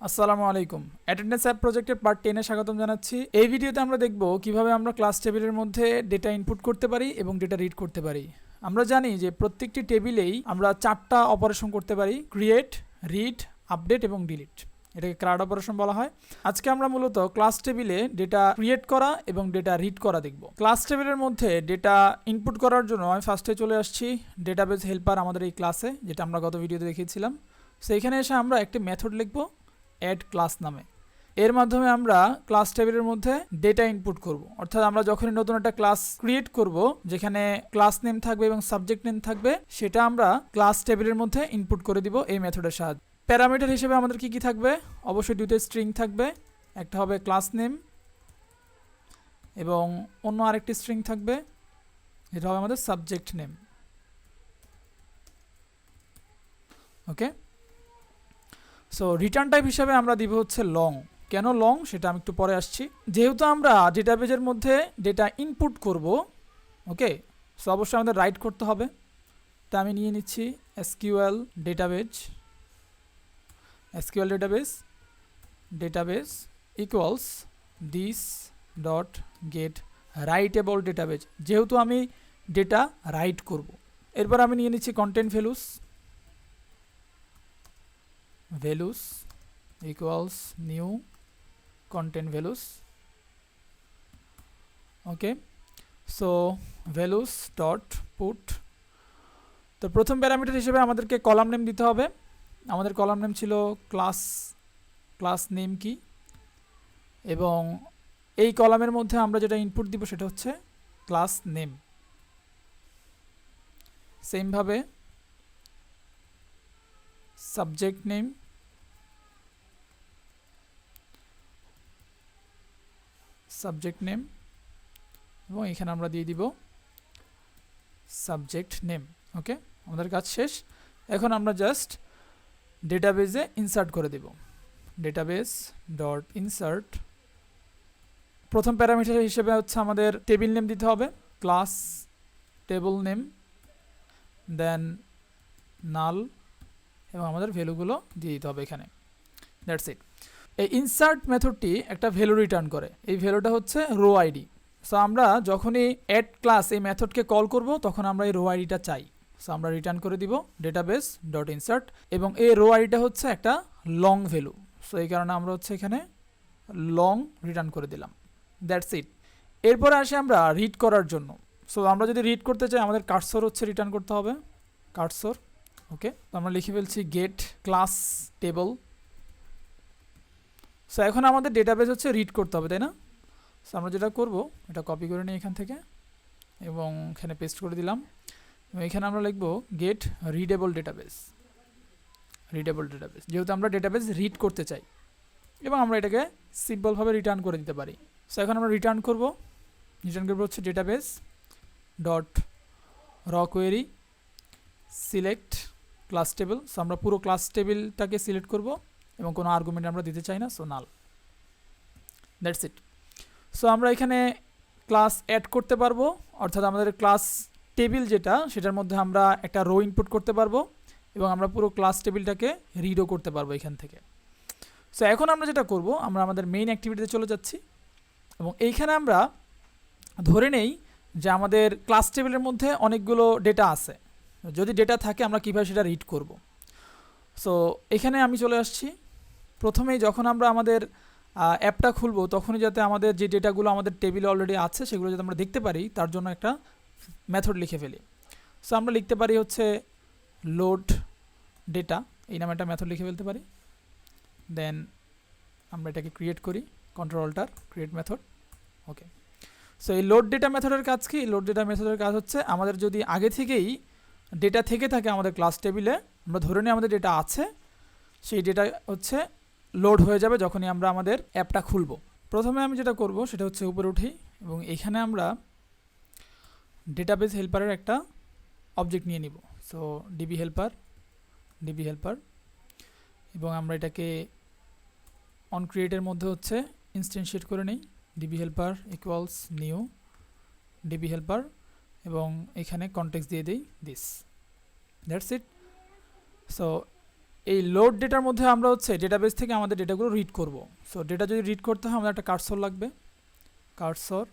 আসসালামু আলাইকুম। Attendance app প্রজেক্টের পার্ট 10 এ স্বাগতম জানাচ্ছি। এই ভিডিওতে আমরা দেখব কিভাবে আমরা ক্লাস টেবিলের মধ্যে ডেটা ইনপুট করতে পারি এবং ডেটা রিড করতে পারি। আমরা জানি যে প্রত্যেকটি টেবিলেই আমরা 4টা অপারেশন করতে পারি: ক্রিয়েট, রিড, আপডেট এবং ডিলিট। এটাকে ক্রাউড অপারেশন বলা হয়। আজকে আমরা মূলত ক্লাস টেবিলে ডেটা ক্রিয়েট করা এবং ডেটা রিড করা দেখব। ক্লাস টেবিলের মধ্যে ডেটা ইনপুট করার জন্য আমি ফার্স্টে চলে আসছি ডেটাবেস হেল্পার আমাদের এই ক্লাসে, যেটা আমরা গত ভিডিওতে দেখিয়েছিলাম। সেইখানে এসে আমরা একটি মেথড লিখব অ্যাড ক্লাস নামে। এর মাধ্যমে আমরা ক্লাস টেবিলের মধ্যে ডেটা ইনপুট করব। অর্থাৎ আমরা যখনই নতুন একটা ক্লাস ক্রিয়েট করব, যেখানে ক্লাস নেম থাকবে এবং সাবজেক্ট নেম থাকবে, সেটা আমরা ক্লাস টেবিলের মধ্যে ইনপুট করে দিব এই মেথডের সাহায্যে। প্যারামিটার হিসেবে আমাদের কি থাকবে? অবশ্যই দুটো স্ট্রিং থাকবে। একটা হবে ক্লাস নেম এবং অন্য আরেকটি স্ট্রিং থাকবে, এটা হবে আমাদের সাবজেক্ট নেম। ওকে, সো রিটার্ন টাইপ হিসাবে আমরা দিব হচ্ছে লং। কেন লং সেটা আমি একটু পরে আসছি। যেহেতু আমরা ডেটাবেজের মধ্যে ডেটা ইনপুট করব, ওকে, সো অবশ্যই আমাদের রাইট করতে হবে। তা আমি নিয়ে নিচ্ছি SQL database, SQL database equals this dot gate writable database, যেহেতু আমি ডেটা রাইট করব। এরপর আমি নিয়ে নিচ্ছি content values equals new content values. Okay, so values dot put. তো প্রথম প্যারামিটার হিসেবে আমাদেরকে কলাম নেম দিতে হবে। আমাদের কলাম নেম ছিল ক্লাস নেম কি, এবং এই কলামের মধ্যে আমরা যেটা ইনপুট দিব সেটা হচ্ছে ক্লাস নেম। সেম ভাবে সাবজেক্ট নেম এবং এখানে আমরা দিয়ে দিব সাবজেক্ট নেম। ওকে, আমাদের কাজ শেষ। এখন আমরা জাস্ট ডেটাবেজে ইনসার্ট করে দেব। ডেটাবেজ ডট ইনসার্ট, প্রথম প্যারামিটার হিসেবে হচ্ছে আমাদের টেবিল নেম দিতে হবে, ক্লাস টেবিল নেম, দেন নাল, এবং আমাদের ভ্যালুগুলো দিয়ে দিতে হবে এখানে। That's it. এই ইনসার্ট মেথডটি একটা ভ্যালু রিটার্ন করে। এই ভ্যালুটা হচ্ছে রো আইডি। সো আমরা যখনই অ্যাড ক্লাস এই মেথডকে কল করব, তখন আমরা এই রো আইডিটা চাই। সো আমরা রিটার্ন করে দিব ডেটাবেস ডট ইনসার্ট, এবং এই রো আইডিটা হচ্ছে একটা লং ভ্যালু। সো এই কারণে আমরা হচ্ছে এখানে লং রিটার্ন করে দিলাম। That's it. এরপরে আসি আমরা রিড করার জন্য। সো আমরা যদি রিড করতে চাই, আমাদের কার্সর হচ্ছে রিটার্ন করতে হবে, কার্সর। ওকে, তো আমরা লিখে ফেলছি গেট ক্লাস টেবল। সো এখন আমাদের ডেটাবেস হচ্ছে রিড করতে হবে, তাই না? সো আমরা যেটা করব, এটা কপি করে নিই এখান থেকে এবং এখানে পেস্ট করে দিলাম, এবং এখানে আমরা লিখব গেট রিডেবল ডেটাবেস। যেহেতু আমরা ডেটাবেস রিড করতে চাই, এবং আমরা এটাকে সিম্পলভাবে রিটার্ন করে দিতে পারি। সো এখন আমরা রিটার্ন করব হচ্ছে ডেটাবেস ডট র query select class table. So আমরা পুরো ক্লাস টেবিলটাকে সিলেক্ট করব এবং কোনো আর্গুমেন্ট আমরা দিতে চাই না, so null. That's it. So আমরা এখানে ক্লাস অ্যাড করতে পারবো, অর্থাৎ আমাদের ক্লাস টেবিল যেটা, সেটার মধ্যে আমরা একটা রো ইনপুট করতে পারবো, এবং আমরা পুরো ক্লাস টেবিলটাকে রিডও করতে পারবো এখান থেকে। সো এখন আমরা যেটা করব, আমরা আমাদের মেইন অ্যাক্টিভিটিতে চলে যাচ্ছি, এবং এইখানে আমরা ধরে নেই যে আমাদের ক্লাস টেবিলের মধ্যে অনেকগুলো ডেটা আছে। যদি ডেটা থাকে, আমরা কীভাবে সেটা রিড করব। সো এখানে আমি চলে আসছি। প্রথমেই যখন আমরা আমাদের অ্যাপটা খুলব, তখনই যাতে আমাদের যে ডেটাগুলো আমাদের টেবিলে অলরেডি আছে, সেগুলো যাতে আমরা দেখতে পারি, তার জন্য একটা মেথড লিখে ফেলি। সো আমরা লিখতে পারি হচ্ছে লোড ডেটা, এই নামে একটা মেথড লিখে ফেলতে পারি। দেন আমরা এটাকে ক্রিয়েট করি, কন্ট্রোল-অল্টার ক্রিয়েট মেথড। ওকে, সো এই লোড ডেটা মেথডের কাজ কি? লোড ডেটা মেথডের কাজ হচ্ছে, আমাদের যদি আগে থেকেই ডেটা থেকে থাকে আমাদের ক্লাস টেবিলে, আমরা ধরে নিই আমাদের ডেটা আছে, সেই ডেটা হচ্ছে লোড হয়ে যাবে যখনই আমরা আমাদের অ্যাপটা খুলব। প্রথমে আমি যেটা করব সেটা হচ্ছে উপরে উঠি, এবং এখানে আমরা ডেটাবেস হেল্পারের একটা অবজেক্ট নিয়ে নিব। সো ডিবি হেল্পার, এবং আমরা এটাকে অন ক্রিয়েটের মধ্যে হচ্ছে ইনস্ট্যান্সিয়েট করে নিই। DB helper equals new DB helper, এবং এখানে কনটেক্সট দিয়ে দিই দিস। That's it. সো এই লোড ডেটার মধ্যে আমরা হচ্ছে ডেটাবেস থেকে আমাদের ডেটাগুলো রিড করব। সো ডেটা যদি রিড করতে হয় আমাদের একটা কার্সর লাগবে, cursor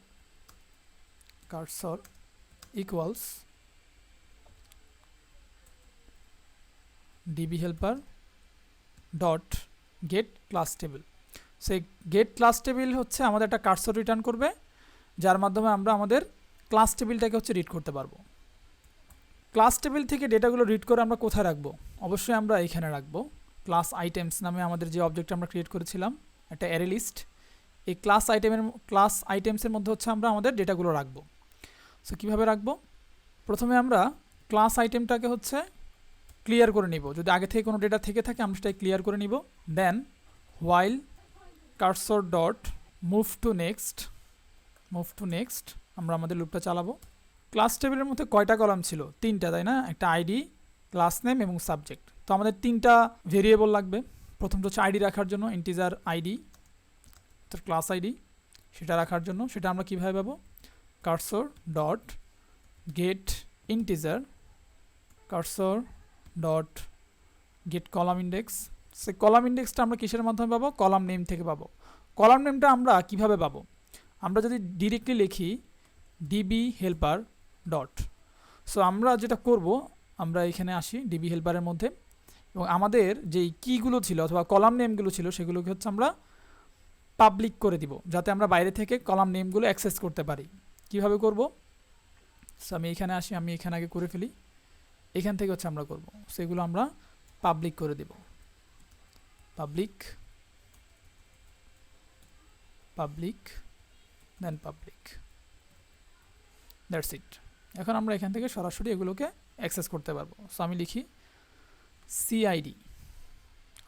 equals DB helper dot gate class table. সেই গেট ক্লাস টেবিল হচ্ছে আমাদের একটা কার্সর রিটার্ন করবে, যার মাধ্যমে আমরা আমাদের ক্লাস টেবিলটাকে হচ্ছে রিড করতে পারবো। ক্লাস টেবিল থেকে ডেটাগুলো রিড করে আমরা কোথায় রাখবো? অবশ্যই আমরা এইখানে রাখবো। ক্লাস আইটেমস নামে আমাদের যে অবজেক্ট আমরা ক্রিয়েট করেছিলাম, একটা অ্যারে লিস্ট, এই ক্লাস আইটেমসের মধ্যে হচ্ছে আমরা আমাদের ডেটাগুলো রাখবো। সো কীভাবে রাখবো? প্রথমে আমরা ক্লাস আইটেমটাকে হচ্ছে ক্লিয়ার করে নিব। যদি আগে থেকে কোনো ডেটা থেকে থাকে আমরা সেটাই ক্লিয়ার করে নিব। দেন while cursor dot move to next আমরা আমাদের লুপটা চালাবো। ক্লাস টেবিলের মধ্যে কয়টা কলাম ছিল? 3টা, তাই না? একটা আইডি, ক্লাস নেম এবং সাবজেক্ট। তো আমাদের 3টা ভেরিয়েবল লাগবে। প্রথমটা হচ্ছে আইডি রাখার জন্য, ইন্টিজার আইডি, তো ক্লাস আইডি সেটা রাখার জন্য সেটা আমরা কীভাবে পাবো? Cursor dot gate integer, cursor dot gate column index. সেই কলাম ইন্ডেক্সটা আমরা কিসের মাধ্যমে পাবো? কলাম নেম থেকে পাবো। কলাম নেমটা আমরা কিভাবে পাবো? আমরা যদি ডিরেক্টলি লিখি ডিবি হেল্পার ডট, সো আমরা যেটা করব, আমরা এখানে আসি ডিবি হেল্পারের মধ্যে এবং আমাদের যেই কিগুলো ছিল অথবা কলাম নেমগুলো ছিল সেগুলোকে হচ্ছে আমরা পাবলিক করে দিব, যাতে আমরা বাইরে থেকে কলাম নেমগুলো অ্যাক্সেস করতে পারি। কিভাবে করব? সো আমি এখানে আসি, আমি এখানে আগে করে ফেলি, এখান থেকে হচ্ছে আমরা করব, সেগুলো আমরা পাবলিক করে দেব। পাবলিক দেন পাবলিক, দ্যাটস ইট। এখন আমরা এখান থেকে সরাসরি এগুলোকে অ্যাক্সেস করতে পারবো। সো আমি লিখি সিআইডি,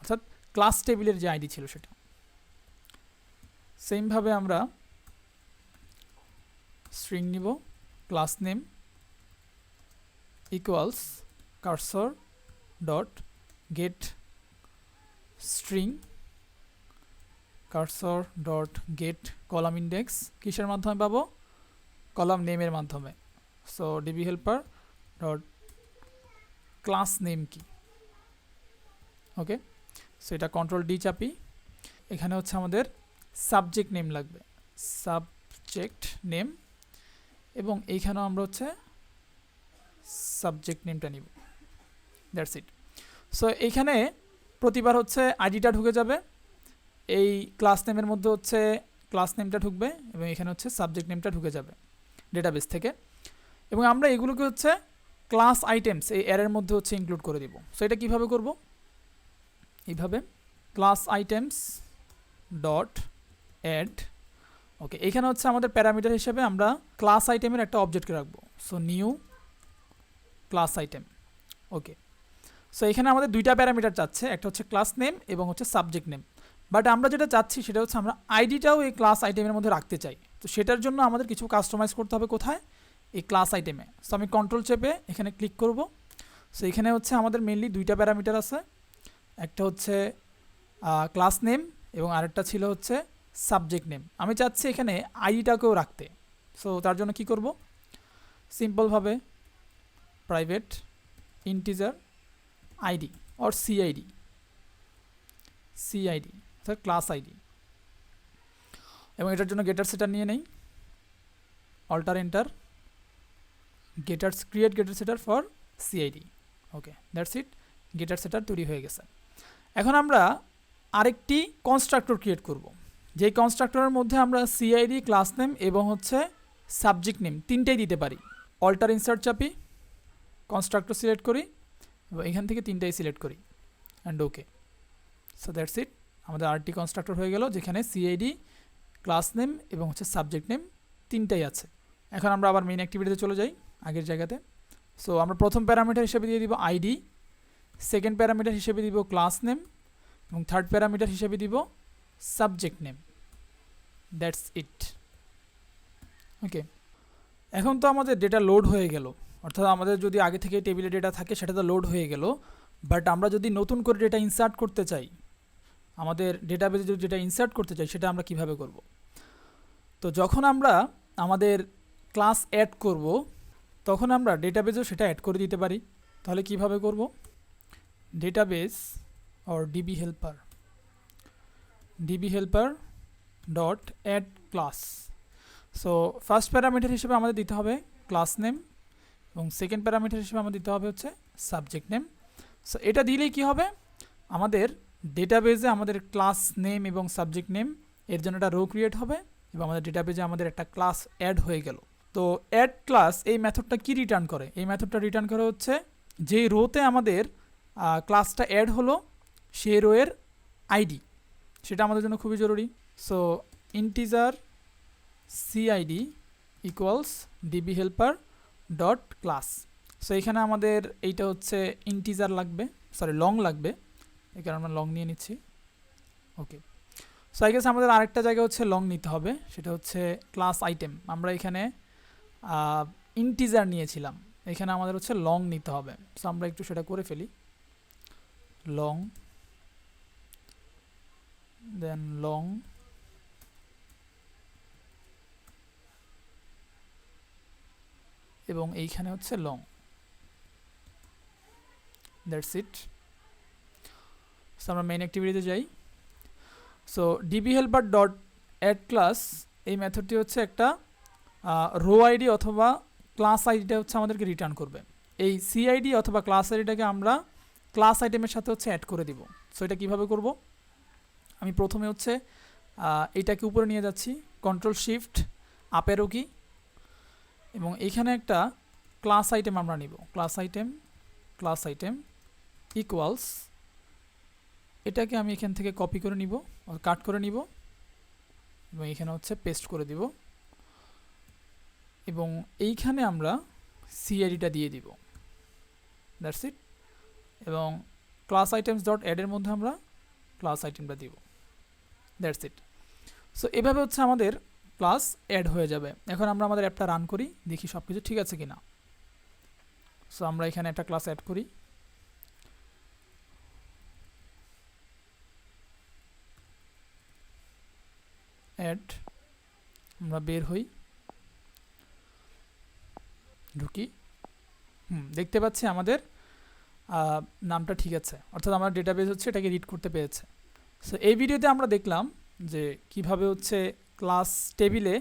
অর্থাৎ ক্লাস টেবিলের যে আইডি ছিল সেটা। সেমভাবে আমরা স্ট্রিং নিব, class name equals cursor dot gate string, cursor dot gate column index. কিসের মাধ্যমে পাবো? কলাম নেমের মাধ্যমে। So DB helper dot class name কি, ওকে। সো এটা কন্ট্রোল ডি চাপি, এখানে হচ্ছে আমাদের সাবজেক্ট নেম লাগবে, সাবজেক্ট নেম, এবং এইখানেও আমরা হচ্ছে সাবজেক্ট নেমটা নিব, দ্যাটস ইট। সো এইখানে প্রতিবার হচ্ছে আইডিটা ঢুকে যাবে, এই ক্লাস নেমের মধ্যে হচ্ছে ক্লাস নেমটা ঢুকবে এবং এখানে হচ্ছে সাবজেক্ট নেমটা ঢুকে যাবে ডেটাবেস থেকে, এবং আমরা এগুলোকে হচ্ছে ক্লাস আইটেমস এই অ্যারের মধ্যে হচ্ছে ইনক্লুড করে দিব। সো এটা কীভাবে করব? এইভাবে ক্লাস আইটেমস ডট অ্যাড, ওকে। এখানে হচ্ছে আমাদের প্যারামিটার হিসেবে আমরা ক্লাস আইটেমের একটা অবজেক্টকে রাখবো। সো নিউ ক্লাস আইটেম, ওকে। সো এখানে আমাদের দুইটা প্যারামিটার চাচ্ছে, একটা হচ্ছে ক্লাস নেম এবং হচ্ছে সাবজেক্ট নেম। বাট আমরা যেটা চাচ্ছি সেটা হচ্ছে আমরা আইডিটাও এই ক্লাস আইটেমের মধ্যে রাখতে চাই। তো সেটার জন্য আমাদের কিছু কাস্টমাইজ করতে হবে। কোথায়? এই ক্লাস আইটেমে। সো আমি কন্ট্রোল চেপে এখানে ক্লিক করব। সো এখানে হচ্ছে আমাদের মেনলি দুইটা প্যারামিটার আছে, একটা হচ্ছে ক্লাস নেম এবং আরেকটা ছিল হচ্ছে সাবজেক্ট নেম। আমি চাচ্ছি এখানে আইডিটাকেও রাখতে। সো তার জন্য কি করব? সিম্পলভাবে private integer ID or CID অর্থাৎ ক্লাস আইডি, এবং এটার জন্য গেটার সেটার নিয়ে নেই, alter enter, create getter setter for CID, okay, that's it. Getter setter তৈরি হয়ে গেছে। এখন আমরা আরেকটি কনস্ট্রাক্টর ক্রিয়েট করব, যেই কনস্ট্রাক্টরের মধ্যে আমরা সিআইডি, ক্লাস নেম এবং হচ্ছে সাবজেক্ট নেম তিনটেই দিতে পারি। অল্টার ইনসার্ট চাপি, কনস্ট্রাক্টর সিলেক্ট করি এবং এখান থেকে তিনটাই সিলেক্ট করি and okay. So that's it, আমাদের আরটি কনস্ট্রাক্টর হয়ে গেল, যেখানে সিআইডি, ক্লাস নেম এবং হচ্ছে সাবজেক্ট নেম তিনটাই আছে। এখন আমরা আবার মেইন অ্যাক্টিভিটিতে চলে যাই আগের জায়গাতে। সো আমরা প্রথম প্যারামিটার হিসেবে দিয়ে দিব আইডি, সেকেন্ড প্যারামিটার হিসেবে দিব ক্লাস নেম এবং থার্ড প্যারামিটার হিসেবে দিব সাবজেক্ট নেম, দ্যাটস ইট, ওকে। এখন তো আমাদের ডেটা লোড হয়ে গেল, অর্থাৎ আমাদের যদি আগে থেকে টেবিলে ডেটা থাকে সেটা তো লোড হয়ে গেল। বাট আমরা যদি নতুন করে ডেটা ইনসার্ট করতে চাই, আমাদের ডেটাবেজে যদি ডেটা ইনসার্ট করতে চাই, সেটা আমরা কিভাবে করব? তো যখন আমরা আমাদের ক্লাস অ্যাড করব তখন আমরা ডেটাবেজেও সেটা অ্যাড করে দিতে পারি। তাহলে কিভাবে করব? Database or DB helper dot add class. So first parameter হিসেবে আমাদের দিতে হবে ক্লাস নেম এবং সেকেন্ড প্যারামিটার হিসেবে আমাদের দিতে হবে হচ্ছে সাবজেক্ট নেম। সো এটা দিলেই কি হবে, আমাদের ডেটাবেজে আমাদের ক্লাস নেম এবং সাবজেক্ট নেম এর জন্য একটা রো ক্রিয়েট হবে এবং আমাদের ডেটাবেজে আমাদের একটা ক্লাস অ্যাড হয়ে গেল। তো অ্যাড ক্লাস এই মেথডটা কি রিটার্ন করে, এই মেথডটা রিটার্ন করে হচ্ছে যে রোতে আমাদের ক্লাসটা অ্যাড হলো সেই রোয়ের আইডি, সেটা আমাদের জন্য খুবই জরুরি। So integer CID equals DB helper dot class. So এখানে আমাদের এইটা হচ্ছে ইন্টিজার লাগবে, সরি লং লাগবে, এই কারণে আমরা লং নিয়ে নিচ্ছি। ওকে, সো আই গেস আমাদের আরেকটা জায়গা হচ্ছে লং নিতে হবে, সেটা হচ্ছে ক্লাস আইটেম। আমরা এখানে ইন্টিজার নিয়েছিলাম, এখানে আমাদের হচ্ছে লং নিতে হবে। সো আমরা একটু সেটা করে ফেলি, লং দেন লং এবং এইখানে হচ্ছে লং, দ্যাটস ইট। সো আমরা মেইন অ্যাক্টিভিটিতে যাই। So DB helper dot add class এই মেথডটি হচ্ছে একটা রো আইডি অথবা ক্লাস আইডিটা হচ্ছে আমাদেরকে রিটার্ন করবে। এই CID অথবা ক্লাস আইডিটাকে আমরা ক্লাস আইটেমের সাথে হচ্ছে অ্যাড করে দিব। সো এটা কীভাবে করব, আমি প্রথমে হচ্ছে এইটাকে উপরে নিয়ে যাচ্ছি, কন্ট্রোল শিফট আপ অ্যারো কি, এবং এইখানে একটা ক্লাস আইটেম আমরা নিব, ক্লাস আইটেম ইকুয়ালস, এটাকে আমি এখান থেকে কপি করে নিব, কাট করে নিব এবং এখানে হচ্ছে পেস্ট করে দিব এবং এইখানে আমরা CIDটা দিয়ে দিব, দ্যাটস ইট। এবং ক্লাস আইটেমস ডট অ্যাডের মধ্যে আমরা ক্লাস আইটেমটা দিব, দ্যাটস ইট। সো এভাবে হচ্ছে আমাদের ক্লাস অ্যাড হয়ে যাবে। এখন আমরা আমাদের অ্যাপটা রান করি, দেখি সব কিছু ঠিক আছে কিনা। সো আমরা এখানে একটা ক্লাস অ্যাড করি, অ্যাড, আমরা বের হই, ঢুকি, দেখতে পাচ্ছি আমাদের নামটা ঠিক আছে, অর্থাৎ আমার ডেটাবেস হচ্ছে এটাকে রিড করতে পেরেছে। সো এই ভিডিওতে আমরা দেখলাম যে কিভাবে হচ্ছে ক্লাস টেবিলে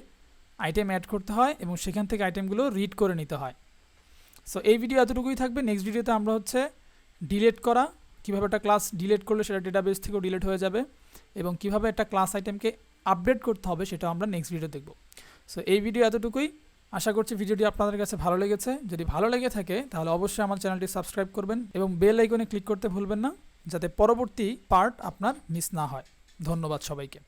আইটেম অ্যাড করতে হয় এবং সেখান থেকে আইটেমগুলো রিড করে নিতে হয়। সো এই ভিডিও এতটুকুই থাকবে। নেক্সট ভিডিওতে আমরা হচ্ছে ডিলিট করা, কীভাবে একটা ক্লাস ডিলিট করলে সেটা ডেটাবেস থেকেও ডিলিট হয়ে যাবে এবং কিভাবে একটা ক্লাস আইটেমকে আপডেট করতে হবে সেটা আমরা নেক্সট ভিডিও দেখব। সো এই ভিডিও এতটুকুই, আশা করছি ভিডিওটি আপনাদের কাছে ভালো লেগেছে। যদি ভালো লেগে থাকে তাহলে অবশ্যই আমার চ্যানেলটি সাবস্ক্রাইব করবেন এবং বেল আইকনে ক্লিক করতে ভুলবেন না, যাতে পরবর্তী পার্ট আপনার মিস না হয়। ধন্যবাদ সবাইকে।